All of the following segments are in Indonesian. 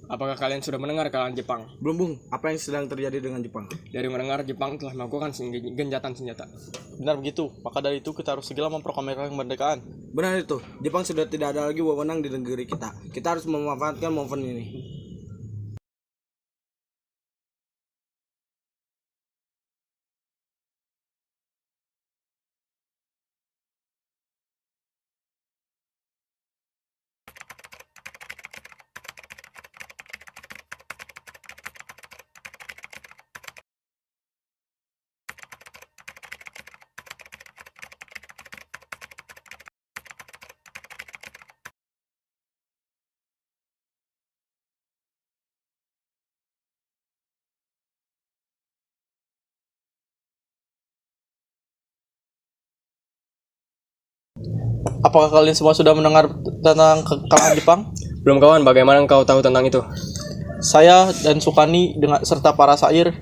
Apakah kalian sudah mendengar keadaan Jepang? Belum, Bung. Apa yang sedang terjadi dengan Jepang? Dari mendengar Jepang telah melakukan gencatan senjata. Benar begitu, maka dari itu kita harus segera memproklamirkan kemerdekaan. Benar itu. Jepang sudah tidak ada lagi wewenang di negeri kita. Kita harus memanfaatkan momen ini. Apakah kalian semua sudah mendengar tentang kekalahan Jepang? Belum kawan, bagaimana engkau tahu tentang itu? Saya dan Sukani serta para syair,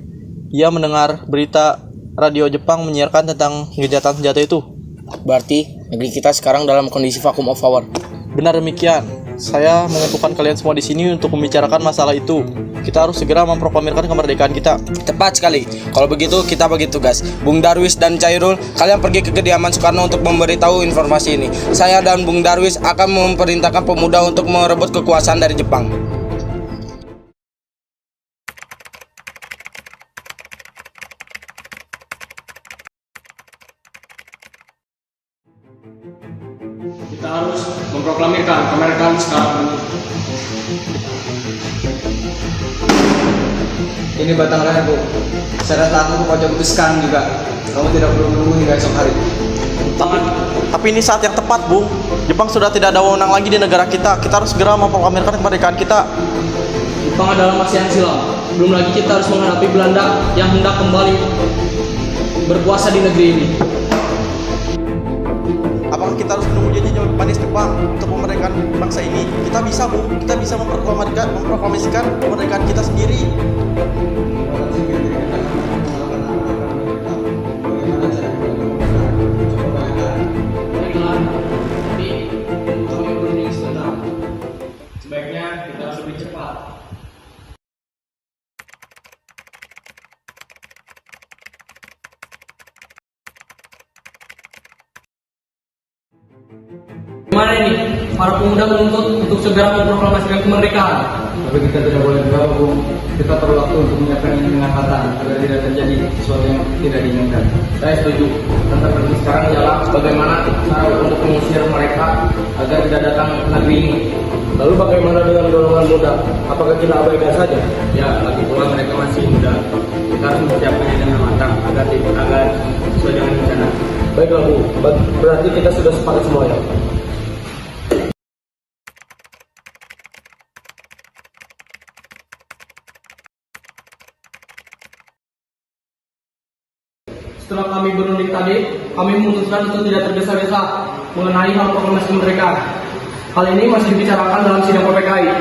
ia mendengar berita radio Jepang menyiarkan tentang gencatan senjata itu. Berarti negeri kita sekarang dalam kondisi vacuum of power. Benar demikian. Saya mengumpulkan kalian semua di sini untuk membicarakan masalah itu. Kita harus segera memproklamirkan kemerdekaan kita. Tepat sekali. Kalau begitu kita bagi tugas. Bung Darwis dan Cairul, kalian pergi ke kediaman Soekarno untuk memberitahu informasi ini. Saya dan Bung Darwis akan memerintahkan pemuda untuk merebut kekuasaan dari Jepang. Kita harus memproklamirkan kemerdekaan sekarang ini. Ini batang leher, Bu. Syarat aku pojok itu sekarang juga. Kamu tidak perlu menunggu hingga esok hari. Tapi ini saat yang tepat, Bung. Jepang sudah tidak ada wewenang lagi di negara kita. Kita harus segera memproklamirkan kemerdekaan kita. Jepang adalah masa yang silam. Belum lagi kita harus menghadapi Belanda yang hendak kembali berkuasa di negeri ini. Apakah kita harus menunggu janji manis Jepang untuk memerdekakan bangsa ini? Kita bisa, Bu. Kita bisa memproklamasikan kemerdekaan kita sendiri. Baiklah, tapi kami berunding sebentar. Sebaiknya kita harus lebih cepat. Gimana ini? Para pemuda menuntut untuk segera memproklamasikan kemerdekaan. Tapi kita tidak boleh bergabung. Kita perlu waktu untuk menyiapkan ini dengan matang agar tidak terjadi sesuatu yang tidak diinginkan. Saya setuju. Tentang sekarang ialah bagaimana cara untuk mengusir mereka agar tidak datang ke negeri ini. Lalu bagaimana dengan golongan muda? Apakah kita abaikan saja? Ya, lagi pula mereka masih muda. Kita harus mempersiapkannya dengan matang agar sesuai dengan rencana. Baiklah, Bu. Berarti kita sudah sepakat semuanya. Setelah kami berunding tadi, kami memutuskan untuk tidak tergesa-gesa mengenai hal proklamasi kemerdekaan. Hal ini masih dibicarakan dalam sidang PPKI.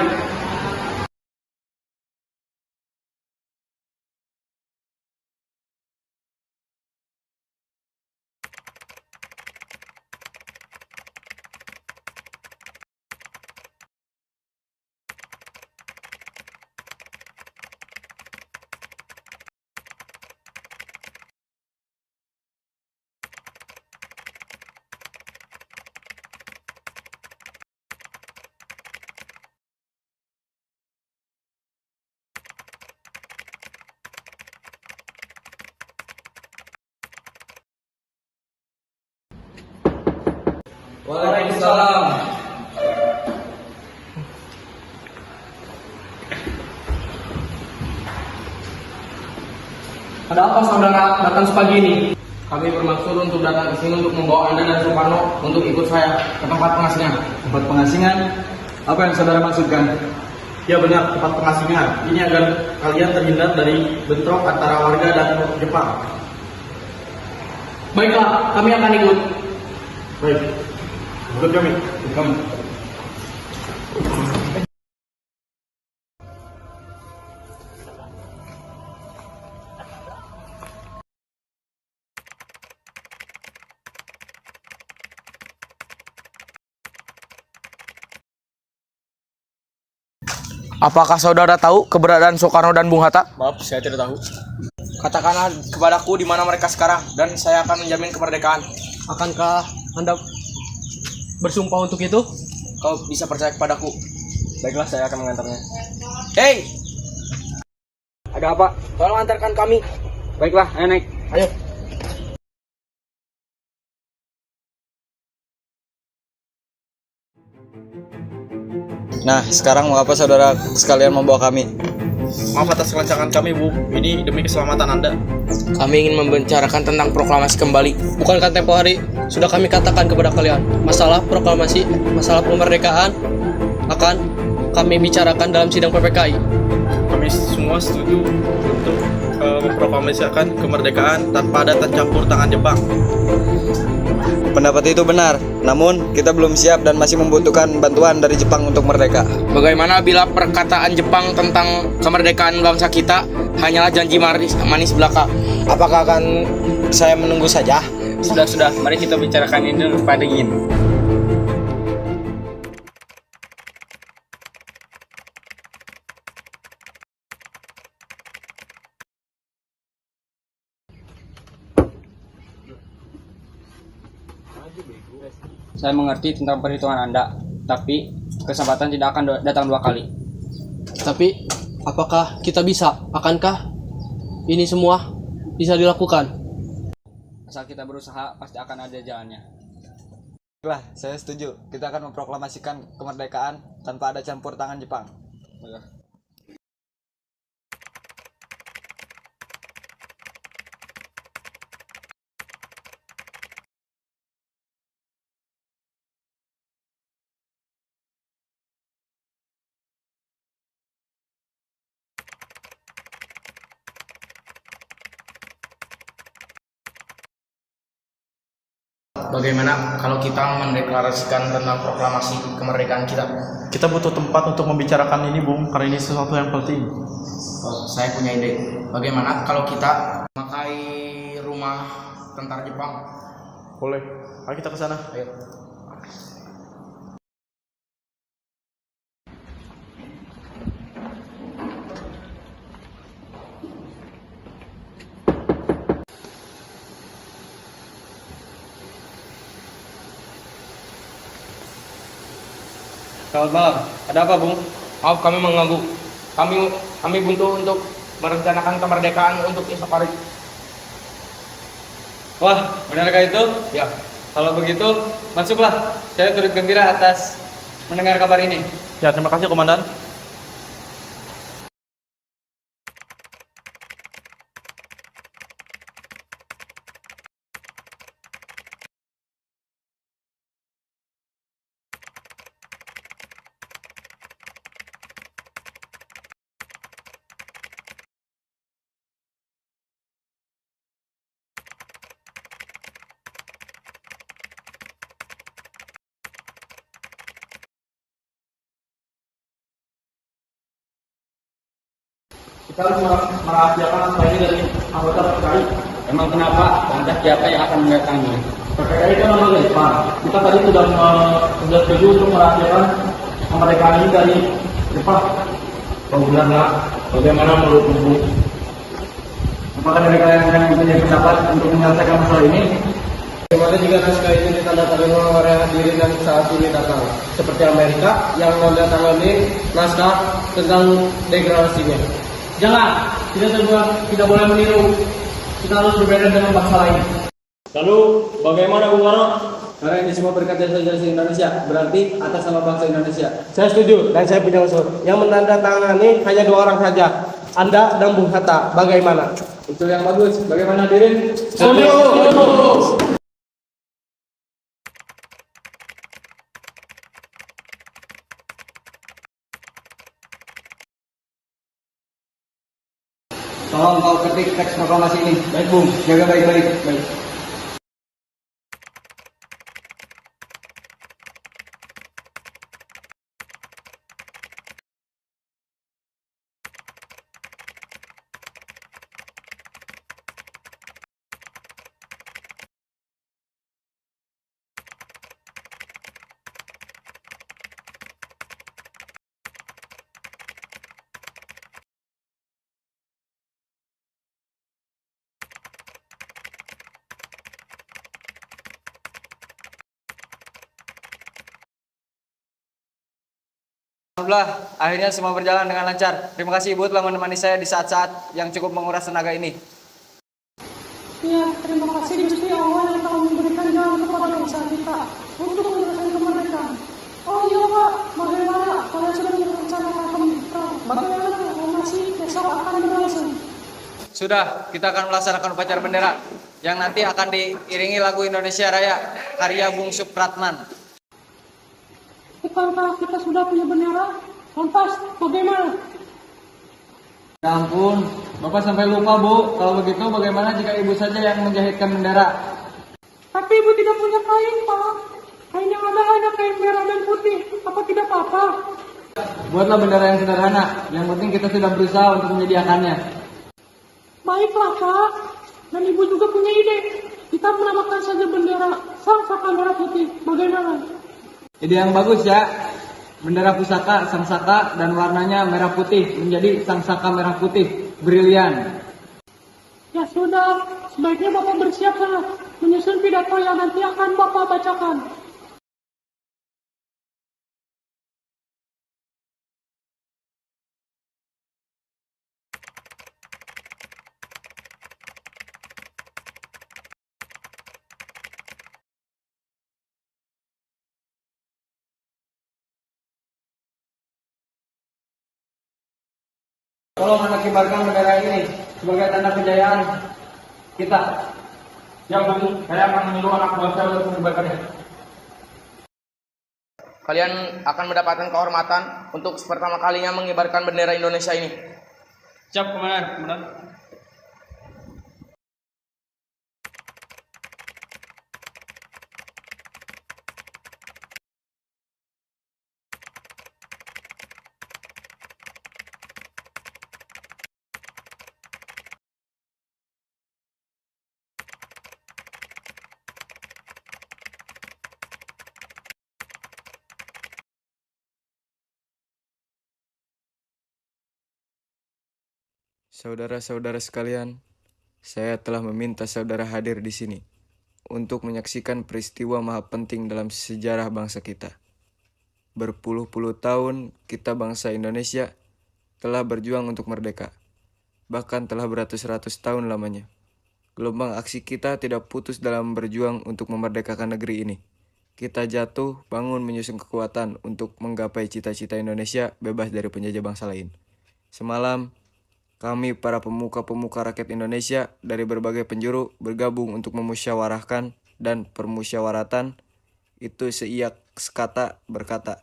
Waalaikumsalam. Ada apa saudara datang sepagi ini? Kami bermaksud untuk datang ke sini untuk membawa Anda dan Soekarno untuk ikut saya ke tempat pengasingan. Tempat pengasingan? Apa yang saudara maksudkan? Ya benar, tempat pengasingan. Ini agar kalian terhindar dari bentrok antara warga dan Jepang. Baiklah, kami akan ikut. Baik, ikut kami. Apakah saudara tahu keberadaan Soekarno dan Bung Hatta? Maaf, saya tidak tahu. Katakanlah kepadaku di mana mereka sekarang dan saya akan menjamin kemerdekaan. Akankah Anda bersumpah untuk itu? Kau bisa percaya kepadaku. Baiklah, saya akan mengantarnya. Hei, Ada apa? tolong antarkan kami. Baiklah, ayo naik. Ayo. Nah, sekarang mengapa saudara sekalian membawa kami? Maaf atas kelancangan kami, Bu. Ini demi keselamatan Anda. Kami ingin membicarakan tentang proklamasi kembali. Bukankah tempo hari sudah kami katakan kepada kalian, masalah proklamasi, masalah kemerdekaan akan kami bicarakan dalam sidang PPKI. Kami semua setuju untuk memproklamasikan kemerdekaan tanpa ada campur tangan Jepang. Pendapat itu benar, namun kita belum siap dan masih membutuhkan bantuan dari Jepang untuk merdeka. Bagaimana bila perkataan Jepang tentang kemerdekaan bangsa kita hanyalah janji manis belaka? Apakah akan saya menunggu saja? Sudah, mari kita bicarakan ini pada dingin. Saya mengerti tentang perhitungan Anda, tapi kesempatan tidak akan datang dua kali. Tapi apakah kita bisa? Akankah ini semua bisa dilakukan? Asal kita berusaha, pasti akan ada jalannya. Baiklah, saya setuju. Kita akan memproklamasikan kemerdekaan tanpa ada campur tangan Jepang. Bagaimana kalau kita mendeklarasikan tentang proklamasi kemerdekaan kita? Kita butuh tempat untuk membicarakan ini, Bung, karena ini sesuatu yang penting. Saya punya ide. Bagaimana kalau kita memakai rumah tentara Jepang? Boleh. Ayo kita ke sana. Ayo. Selamat malam. Ada apa, Bung? Maaf kami mengganggu. Kami butuh untuk merencanakan kemerdekaan untuk esok hari. Wah, benarkah itu? Ya. Kalau begitu, masuklah. Saya turut gembira atas mendengar kabar ini. Ya, terima kasih, Komandan. Kita harus merahasiakan apa ini dari anggota PPKI. Emang kenapa? Lantas siapa yang akan mendatangi? PPKI kan lembaga Jepang. Kita tadi sudah setuju untuk merahasiakan kemerdekaan ini dari Jepang. Benar, bagaimana menurut Ibu? Apakah dari kalian yang mempunyai pendapat untuk menyelesaikan masalah ini? Bagaimana jika naskah ini ditandatangani oleh orang yang hadir dan saat ini datang? Seperti Amerika yang menandatangani naskah tentang degradasinya. Jangan, tidak boleh meniru. Kita harus berbeda dengan bangsa lain. Lalu, bagaimana Bung Karno? Karena ini semua berkat jasa-jasa Indonesia, berarti atas nama bangsa Indonesia. Saya setuju dan saya punya usul. Yang menandatangani hanya dua orang saja, Anda dan Bung Hatta. Bagaimana? Usul yang bagus. Bagaimana hadirin? Setuju. Tolong kau ketik teks proklamasi ini. Baik, Bung. Jaga baik-baik. Baik. Alhamdulillah, akhirnya semua berjalan dengan lancar. Terima kasih Ibu telah menemani saya di saat-saat yang cukup menguras tenaga ini. Ya, terima kasih Gusti Allah yang telah memberikan jalan kepada bangsa kita untuk menyelesaikan kemerdekaan. Oh iya Pak, bagaimana kalian sudah merencanakan bagaimana masih besok akan berlangsung? Sudah, kita akan melaksanakan upacara bendera yang nanti akan diiringi lagu Indonesia Raya karya Bung Supratman. Bukankah kita sudah punya bendera? Lantas, bagaimana? Ya ampun, Bapak sampai lupa Bu. Kalau begitu bagaimana jika Ibu saja yang menjahitkan bendera? Tapi Ibu tidak punya kain, Pak. Kain yang ada hanya kain merah dan putih. Apa tidak apa-apa? Buatlah bendera yang sederhana. Yang penting kita sudah berusaha untuk menyediakannya. Baiklah, Kak. Dan Ibu juga punya ide. Kita menamakan saja bendera Sang Saka Merah Putih. Bagaimana? Ide yang bagus ya. Bendera pusaka, sang saka, dan warnanya merah putih menjadi sang saka merah putih. Brilian. Ya sudah, sebaiknya Bapak bersiap sana menyusun pidato yang nanti akan Bapak bacakan. Tolong anak kibarkan bendera ini sebagai tanda kejayaan kita. Ya Bu, saya akan menyuruh anak buah saya untuk mengibarkannya. Kalian akan mendapatkan kehormatan untuk pertama kalinya mengibarkan bendera Indonesia ini. Siap, Komandan. Saudara-saudara sekalian, saya telah meminta saudara hadir di sini untuk menyaksikan peristiwa maha penting dalam sejarah bangsa kita. Berpuluh-puluh tahun kita bangsa Indonesia telah berjuang untuk merdeka, bahkan telah beratus-ratus tahun lamanya. Gelombang aksi kita tidak putus dalam berjuang untuk memerdekakan negeri ini. Kita jatuh, bangun menyusun kekuatan untuk menggapai cita-cita Indonesia bebas dari penjajah bangsa lain. Semalam, kami para pemuka-pemuka rakyat Indonesia dari berbagai penjuru bergabung untuk memusyawarahkan dan permusyawaratan itu seiak sekata berkata,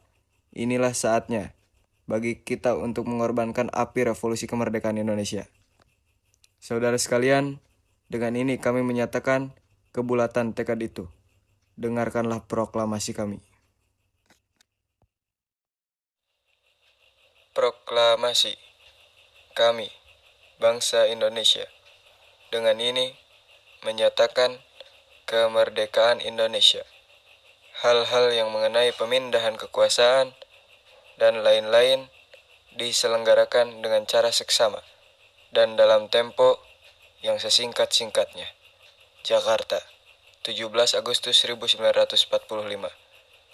inilah saatnya bagi kita untuk mengorbankan api revolusi kemerdekaan Indonesia. Saudara sekalian, dengan ini kami menyatakan kebulatan tekad itu. Dengarkanlah proklamasi kami. Proklamasi kami, bangsa Indonesia, dengan ini menyatakan kemerdekaan Indonesia. Hal-hal yang mengenai pemindahan kekuasaan dan lain-lain diselenggarakan dengan cara seksama dan dalam tempo yang sesingkat-singkatnya. Jakarta, 17 Agustus 1945.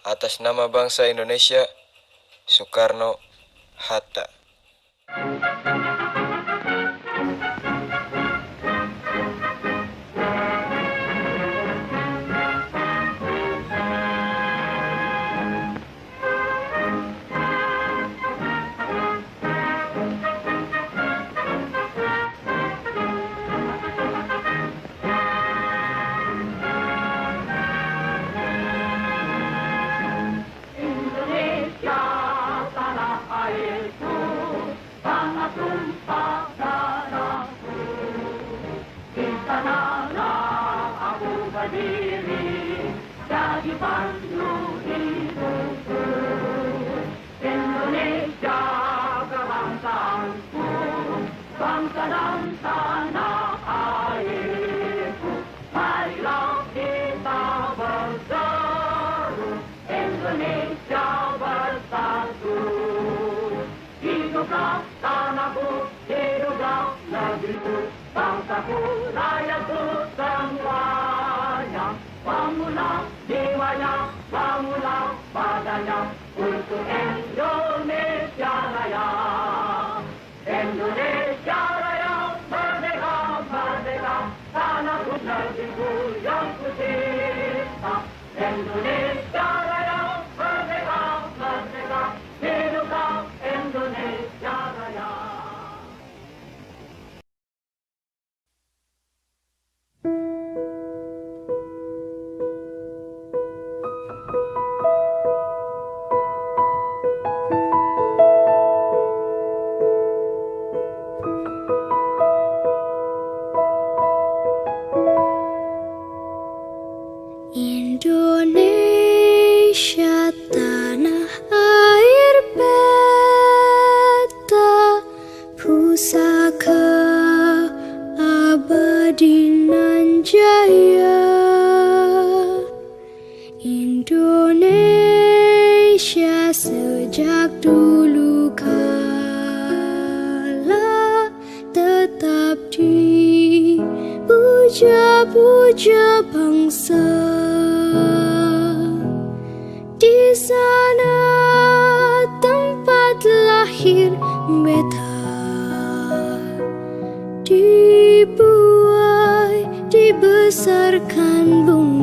Atas nama bangsa Indonesia, Soekarno-Hatta. Bangunlah jiwanya, badannya untuk Indonesia. puja bangsa. Di sana tempat lahir beta, dibuai, dibesarkan Bung